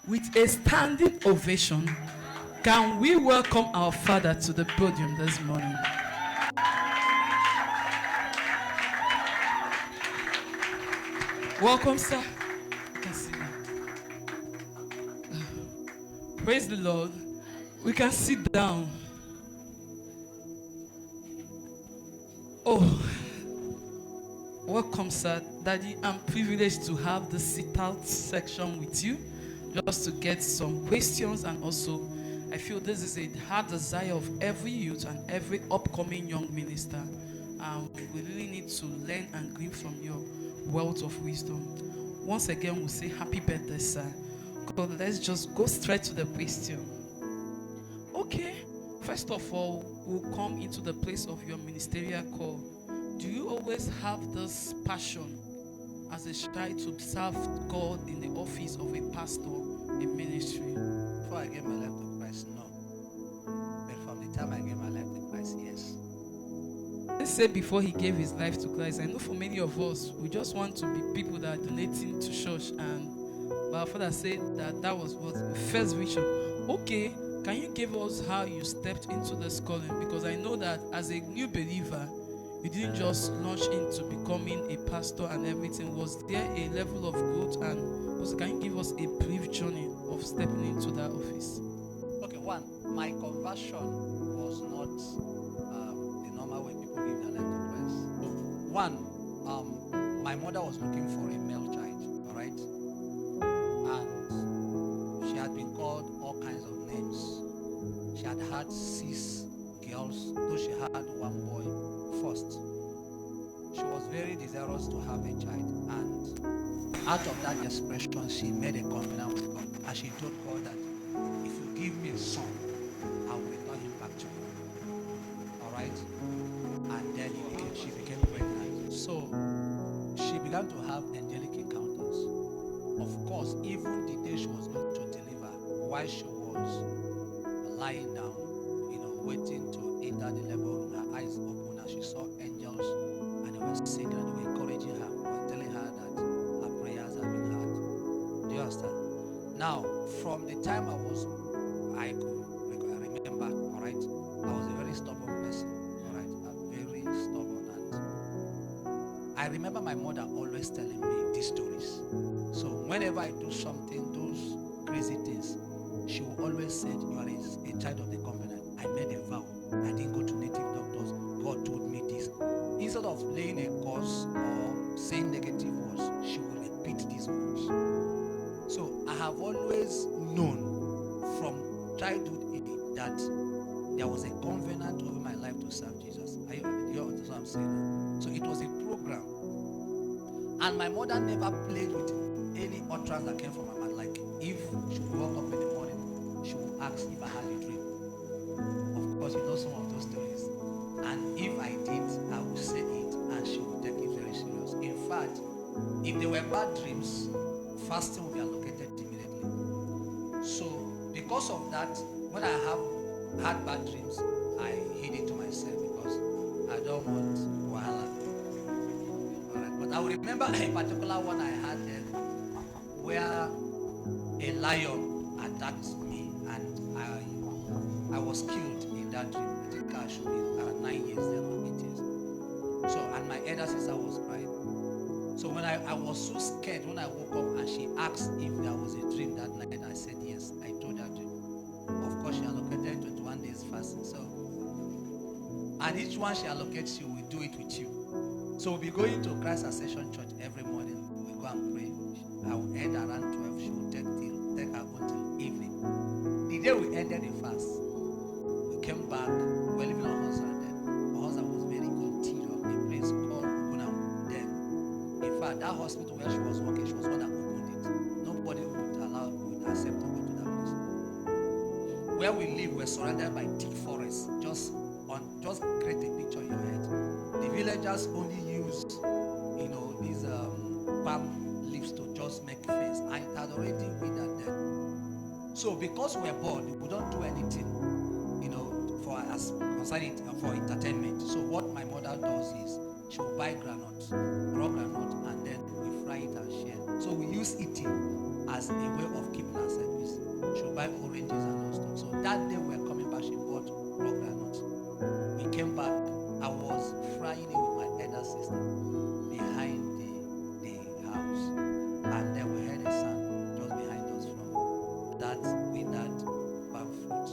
With a standing ovation, can we welcome our Father to the podium this morning? Welcome, sir. You can sit down. Praise the Lord. We can sit down. Oh, welcome, sir. Daddy, I'm privileged to have the sit-out section with you, just to get some questions, and also I feel this is a heart desire of every youth and every upcoming young minister. We really need to learn and glean from your wealth of wisdom. Once again, we'll say happy birthday, sir. God, let's just go straight to the question. Okay, first of all, we'll come into the place of your ministerial call. Do you always have this passion as a child to serve God in the office of a pastor in ministry? Before I gave my life to Christ, no. But from the time I gave my life to Christ, yes. Let's say before he gave his life to Christ. I know for many of us, we just want to be people that are donating to church, and our father said that was what first vision. Okay, can you give us how you stepped into this calling? Because I know that as a new believer, you didn't just launch into becoming a pastor and everything. Was there a level of growth? And also, can you give us a brief journey of stepping into that office? Okay, one, my conversion was not the normal way people give their life to Christ. So, one, my mother was looking for a male child, all right? And she had been called all kinds of names. She had had 6 girls, though she had 1 boy first. She was very desirous to have a child, and out of that desperation, she made a covenant with God, and she told God that if you give me a son, I will return him back to you. All right? And then she became pregnant. So she began to have angelic encounters. Of course, even the day she was going to deliver, while she was lying down, waiting to enter the labor room, her eyes opened and she saw angels, and they were singing and they were encouraging her, were telling her that her prayers have been heard. Do you understand? Now, from the time I remember, all right, I was a very stubborn person, all right, very stubborn, and I remember my mother always telling me these stories. So whenever I do something, those crazy things, she will always say, you are a child of the covenant. I made a vow. I didn't go to native doctors. God told me this. Instead of laying a curse or saying negative words, she will repeat these words. So I have always known from childhood that there was a covenant over my life to serve Jesus. Do you understand what I'm saying? So it was a program. And my mother never played with any utterance that came from her mouth. Like if she would wake up in the morning, she would ask if I had a dream. Of course, you know some of those stories. And if I did, I would say it, and she would take it very serious. In fact, if there were bad dreams, fasting would be allocated immediately. So, because of that, when I have had bad dreams, I hid it to myself because I don't want wahala. Alright, but I will remember a particular one I had where a lion attacked me, and I was killed in that dream. I think I should be around 9 years then or 8 years. So, and my elder sister was crying. So when I was so scared when I woke up and she asked if there was a dream that night, I said yes. I told her dream. Of course, she allocated 21 days fasting. So, and each one she allocates, she will do it with you. So we'll be going to Christ Ascension Church every morning. We go and pray. I will end around 12. She will take her own till evening. The day we ended the fast, we came back. We were living on husband then. My husband was very interior, a place called Ogunam then. In fact, that hospital where she was working, she was one that opened it. Nobody would accept to go to that place. Where we live, we're surrounded by thick forests. Just create a picture in your head. The villagers only used, these palm leaves to just make fence, and it had already withered them. So because we're bored, we don't do anything, for us concerning for entertainment. So what my mother does is she will buy granuts, raw granite, and then we fry it and share. So we use eating as a way of keeping ourselves buy oranges and those stuff. So that day we were coming back, she bought raw granuts. We came back. I was frying it with my elder sister behind the house, and then we heard a sound just behind us from that withered palm fruit,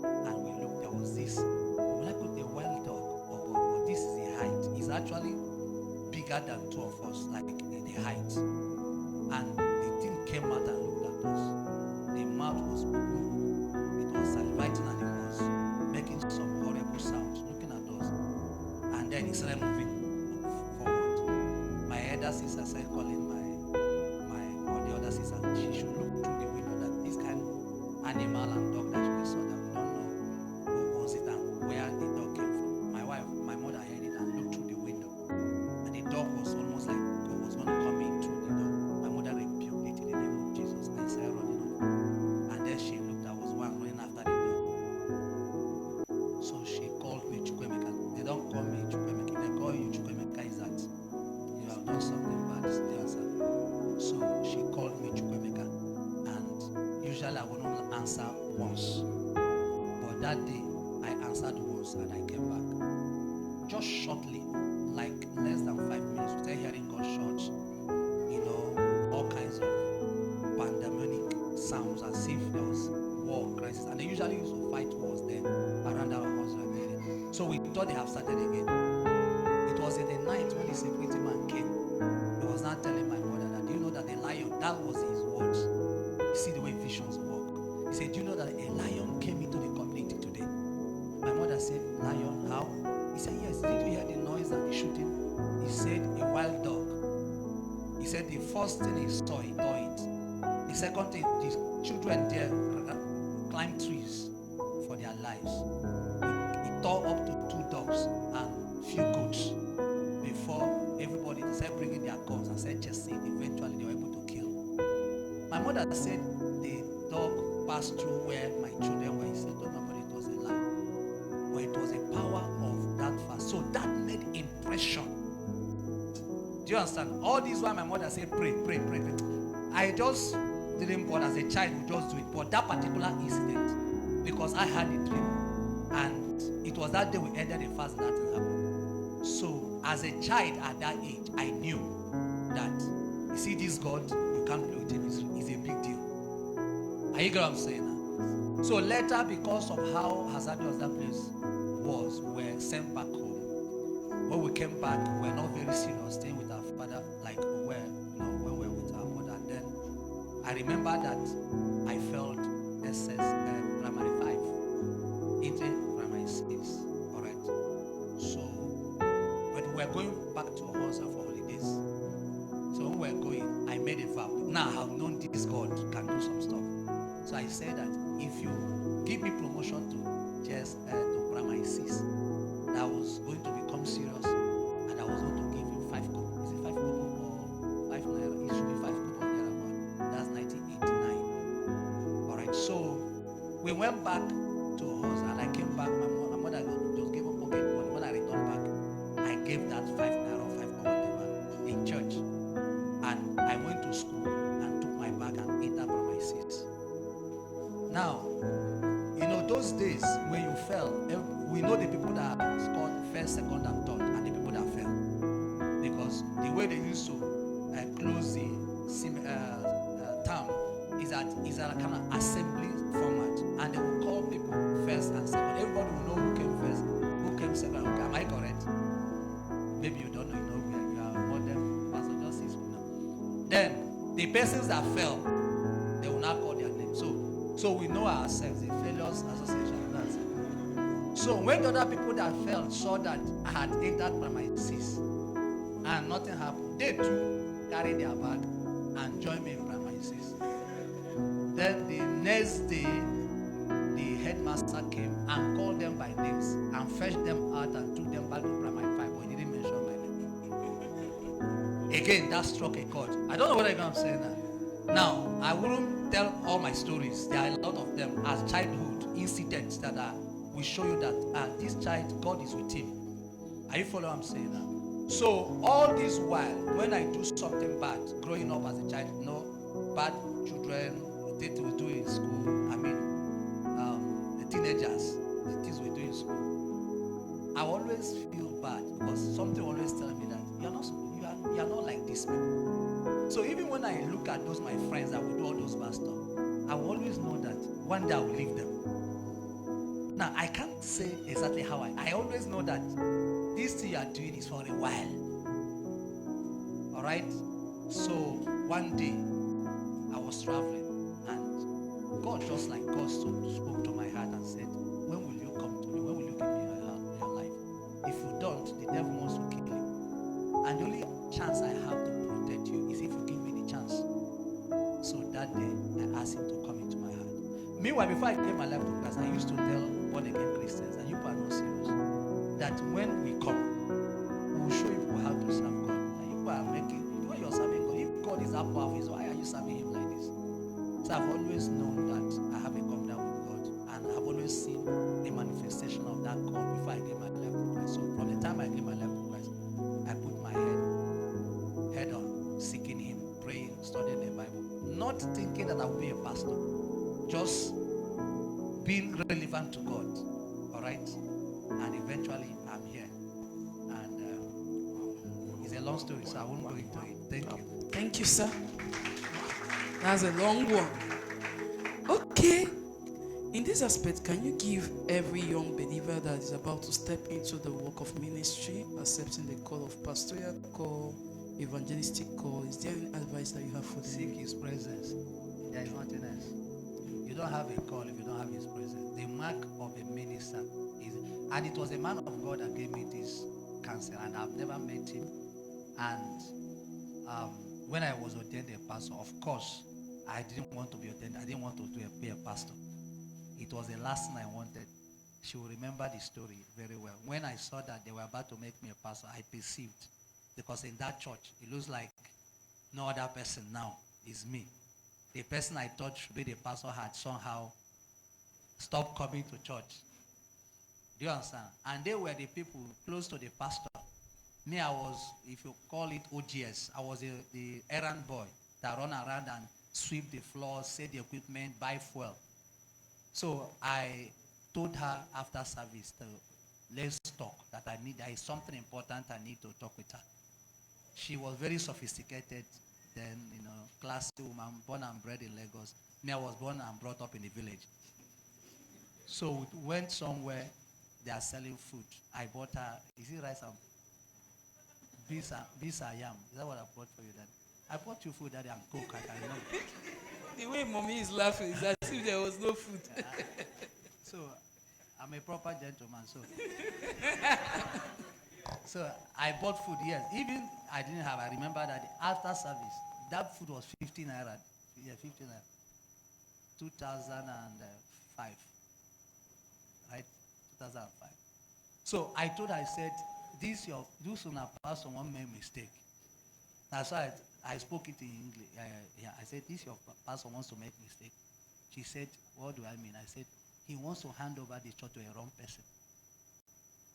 and we looked. There was this. When I put a wild dog, but this is the height. It's actually bigger than two of us, like the height. And the thing came out and looked at us. The mouth was blue. It was salivating and it was making some horrible sounds, looking at us. And then it started moving forward. My elder sister started calling or the other sister. She should look through the window that this kind of animal and dog that we saw that we don't know who owns it and where the dog came from. My mother heard it and looked through the window. And the dog was almost like God was going to come in through the door. My mother rebuked it in the name of Jesus and started running off. And then she looked, I was one running after the dog. So she called me Chukwuemeka. They don't call me Chukwuemeka. They call you Chukwuemeka Ezuka. You have done something bad. So she called me Chukwuemeka. And usually I would not answer once. But that day I answered once and I came back. Just shortly, like less than 5 minutes, we started hearing gunshots, all kinds of pandemonic sounds as if there was war crisis. And they usually used to fight wars then around our house area. So we thought they have started again. It was in the night when the security man came. He was not telling my mother that, do you know that the lion, that was his words. You see the way visions work. He said, do you know that a lion came into the community today? My mother said, lion, how? He said, yes. Did you hear the noise and the shooting? He said, a wild dog. He said, the first thing he saw, he tore it. The second thing, the children there climbed trees for their lives. He tore up to 2 dogs and few goats before everybody started bringing their guns and said, just see, eventually they were able to kill. My mother said, the dog passed through where my children were. He said, don't know, but it was a lie. But it was a power of that fast. So that made impression. Do you understand? All this while my mother said, pray, pray, pray, pray. I just didn't bother. As a child, we just do it. But that particular incident, because I had a dream, and it was that day we ended the fast that thing happened. So as a child at that age, I knew that, you see this God, you can't play with him. It's a big deal. Are you getting what I'm saying now? So later, because of how hazardous that place was, we were sent back home. When we came back, we were not very serious, staying with our father like we were, when we were with our mother. And then I remember that I felt primary 5 into primary 6. All right. So when we were going back to Horsa for holidays, so when we were going, I made a vow. Now I have known this God can do some stuff. So I said that if you give me promotion to just to primary 6, that I was going to become serious, and I was going to give you 5 kobo. Is it 5 kobo or 5 naira? It should be 5 kobo thereabout. That's 1989. All right. So we went back to Horse, and I came back. My mother just gave a pocket money. When I returned back, I gave that 5 naira or 5 kobo whatever in church, and I went to school and took my bag and entered primary 6. Now, those days when you fell, we know the people that scored first, second, and third, and the people that fell. Because the way they used to close the term is that a kind of assembly format, and they will call people first and second. Everybody will know who came first, who came second. Okay, am I correct? Maybe you don't know, you are modern Pastor Justice. Then the persons that fell, they will not call their name. So we know ourselves, the Failures Association. So when the other people that fell saw that I had entered primary 6 and nothing happened, they too carried their bag and joined me in primary 6. Then the next day, the headmaster came and called them by names and fetched them out and took them back to primary 5, but he didn't mention my name. Again, that struck a chord. I don't know what I'm saying now. Now, I wouldn't tell all my stories. There are a lot of them as childhood incidents that will show you that this child, God is with him. Are you following what I'm saying now? So, all this while, when I do something bad, growing up as a child, bad children, they will do in school, teenagers, the things we do in school, I always feel bad because something always tells me that you are not like this people. So even when I look at those my friends that will do all those bad stuff, I will always know that one day I will leave them. Now I can't say exactly how I always know that this thing you are doing is for a while. All right. So one day I was traveling and God just like God spoke to my heart and said, when will you come to me? When will you give me your life? If you don't, the devil wants to kill you. And the only chance I have to protect you is if you give me the chance. So that day I asked him to come into my heart. Meanwhile, before I gave my life to Christ, I used to tell born again Christians, and you are not serious, that when we come, we will show you how to serve God. And you are making, when you're serving God, if God is that powerful, why are you serving him like this? So I've always known that I have a covenant with God, and I've always seen the manifestation of that God before I gave my life to Christ. So from the time I gave my life to Christ, I put my head on, seeking him, praying, studying the Bible, not thinking that I will be a pastor, just being relevant to God. All right? And eventually I'm here. And it's a long story, so I won't go into it. Thank you. Thank you, sir. That's a long one. Okay. In this aspect, can you give every young believer that is about to step into the work of ministry, accepting the call of pastoral call, evangelistic call, is there any advice that you have for them? Seek his presence. There is nothing else. You don't have a call if you don't have his presence. The mark of a minister is, and it was a man of God that gave me this counsel, and I've never met him. And when I was ordained a pastor, of course, I didn't want to be ordained. I didn't want to be a pastor. It was the last thing I wanted. She will remember the story very well. When I saw that they were about to make me a pastor, I perceived, because in that church, it looks like no other person now is me. The person I thought should be the pastor had somehow stopped coming to church. Do you understand? And they were the people close to the pastor. Me, I was, if you call it OGS, I was the errand boy that run around and sweep the floor, set the equipment, buy fuel. So I told her after service to let's talk, that there is something important I need to talk with her. She was very sophisticated then, classy woman, born and bred in Lagos. Me, I was born and brought up in the village. So we went somewhere, they are selling food. I bought her, is it rice and Bisa yam? Is that what I bought for you then? I bought you food that and Coke, I can remember. The way mommy is laughing is as if there was no food. So I'm a proper gentleman, so I bought food, yes. Even I didn't have, I remember that after service, that food was 15 naira. Yeah, 15 naira. 2005. Right? 2005. So I told her, I said, this una pastor one made mistake. That's why I spoke it in English. I said, this your pastor wants to make mistake. She said, what do I mean? I said, he wants to hand over the church to a wrong person.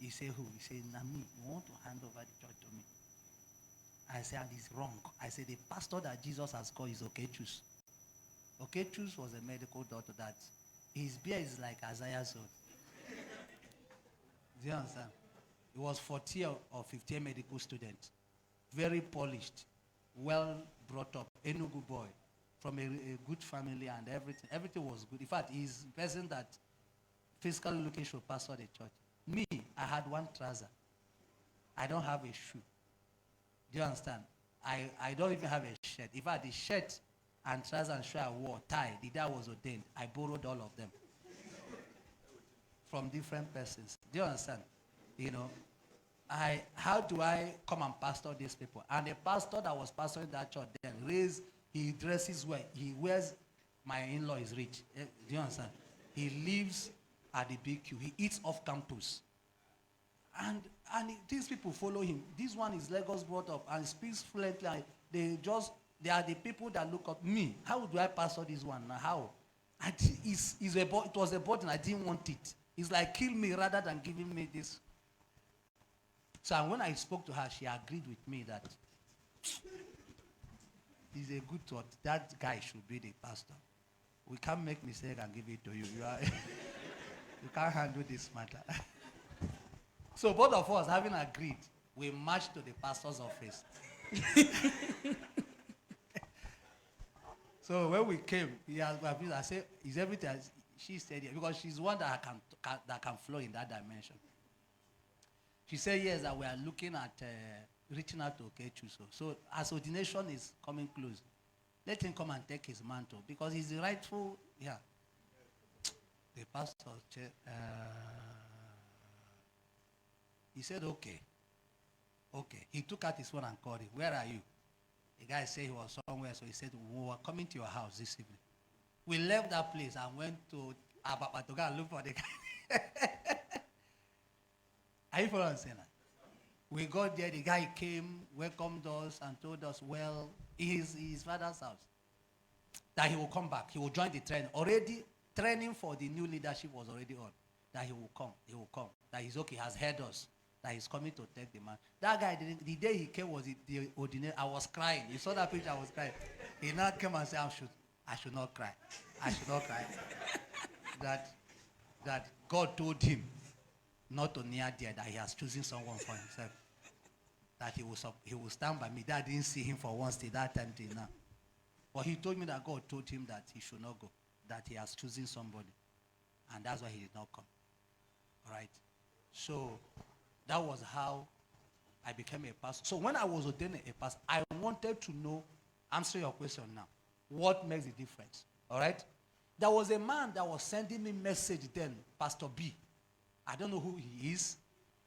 He said, who? He said, Nami, you want to hand over the church to me? I said, and it's wrong. I said, the pastor that Jesus has called is Okechus. Okechus was a medical doctor that his beard is like Isaiah's own. Do you understand? He was 40 or 50 medical students. Very polished, well brought up, Enugu boy, from a good family and everything. Everything was good. In fact, he's the person that physically looking should pastor the church. Me, I had one trouser. I don't have a shoe. Do you understand? I don't even have a shirt. In fact, the shirt and trouser and shoe I wore, tie, the day I was ordained, I borrowed all of them from different persons. Do you understand? How do I come and pastor these people? And the pastor that was pastoring that church then he dresses well. He wears, my in-law is rich. Do you understand? He lives at the BQ. He eats off campus. And these people follow him. This one is Lagos brought up and speaks fluently. They are the people that look at me. How do I pastor this one? How? It was a burden. I didn't want it. It's like kill me rather than giving me this. So when I spoke to her, she agreed with me that it's a good thought. That guy should be the pastor. We can't make mistake and give it to you. You can't handle this matter. So both of us, having agreed, we marched to the pastor's office. So when we came, he asked, I said, is everything? She said, yeah, because she's one that can flow in that dimension. She said, yes, that we are looking at reaching out to Okechu. So as ordination is coming close, let him come and take his mantle, because he's the rightful, The pastor, he said, okay. He took out his phone and called him. Where are you? The guy said he was somewhere, so he said, we were coming to your house this evening. We left that place and went to Ababa to go and look for the guy. Are you following what I'm saying? We got there, the guy came, welcomed us, and told us, well, his father's house, that he will come back. He will join the training. Already, training for the new leadership was already on. That he will come. That he's okay, he has heard us. That he's coming to take the man. That guy didn't, the day he came was the ordinary. I was crying. You saw that picture, I was crying. He now came and said, I should not cry. I should not cry. that God told him not to near there, that he has chosen someone for himself. That he will stand by me. That I didn't see him for once till that time till now. But he told me that God told him that he should not go. That he has chosen somebody. And that's why he did not come. All right? So that was how I became a pastor. So when I was ordained a pastor, I wanted to know, answer your question now, what makes the difference? All right? There was a man that was sending me message then, Pastor B. I don't know who he is,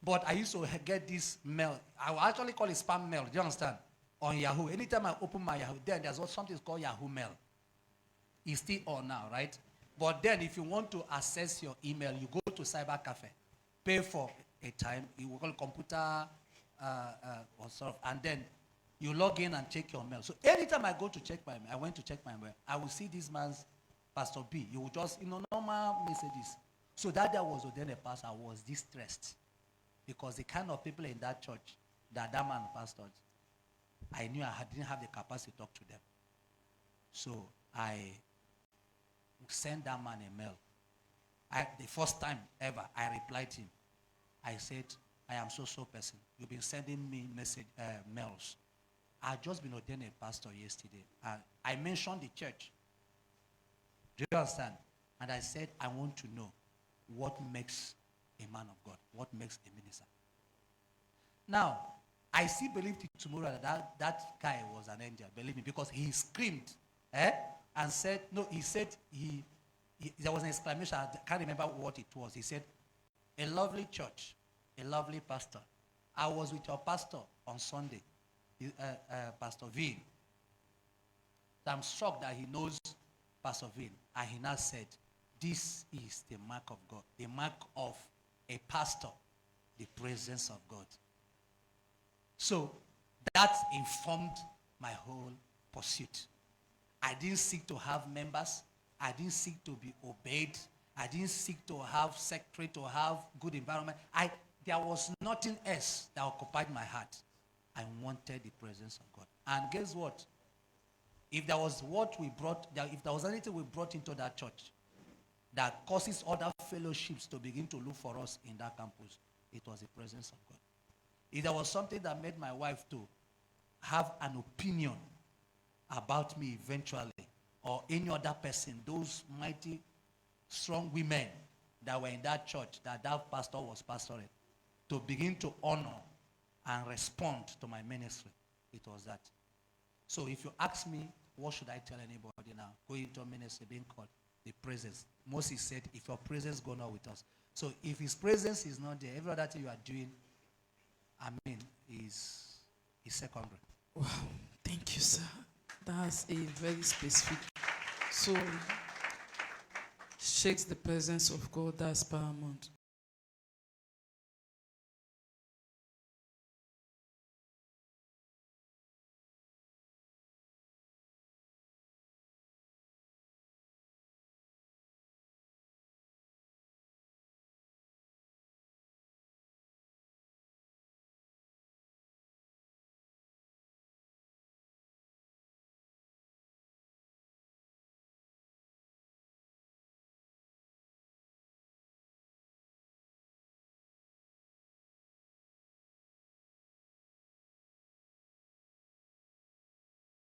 but I used to get this mail. I will actually call it spam mail. Do you understand? On Yahoo. Anytime I open my Yahoo, then there's something called Yahoo Mail. It's still on now, right? But then if you want to access your email, you go to Cyber Cafe, pay for a time, you will call computer or sort of, and then you log in and check your mail. So anytime I go to check my mail, I went to check my mail, I will see this man's Pastor B. You will just, normal messages. So that there was ordained a pastor, I was distressed. Because the kind of people in that church that man pastored, I knew I didn't have the capacity to talk to them. So I sent that man a mail. The first time ever, I replied to him. I said, I am so person. You've been sending me mails. I had just been ordained a pastor yesterday. And I mentioned the church. Do you understand? And I said, I want to know what makes a man of God, what makes a minister. Now, I still believe tomorrow that guy was an angel, believe me, because he screamed and said, no, he said, there was an exclamation, I can't remember what it was. He said, a lovely church, a lovely pastor. I was with your pastor on Sunday, Pastor Vin. I'm shocked that he knows Pastor Vin. And he now said, this is the mark of God, the mark of a pastor, the presence of God. So that informed my whole pursuit. I didn't seek to have members. I didn't seek to be obeyed. I didn't seek to have secretary, to have good environment. There was nothing else that occupied my heart. I wanted the presence of God. And guess what? If there was anything we brought into that church that causes other fellowships to begin to look for us in that campus, it was the presence of God. If there was something that made my wife to have an opinion about me eventually, or any other person, those mighty, strong women that were in that church, that pastor was pastoring, to begin to honor and respond to my ministry, it was that. So if you ask me, what should I tell anybody now? Going into ministry, being called, the presence. Moses said, if your presence go not with us. So if his presence is not there, every other thing you are doing, is secondary. Wow, thank you, sir. That's a very specific. So, shakes the presence of God, that's paramount.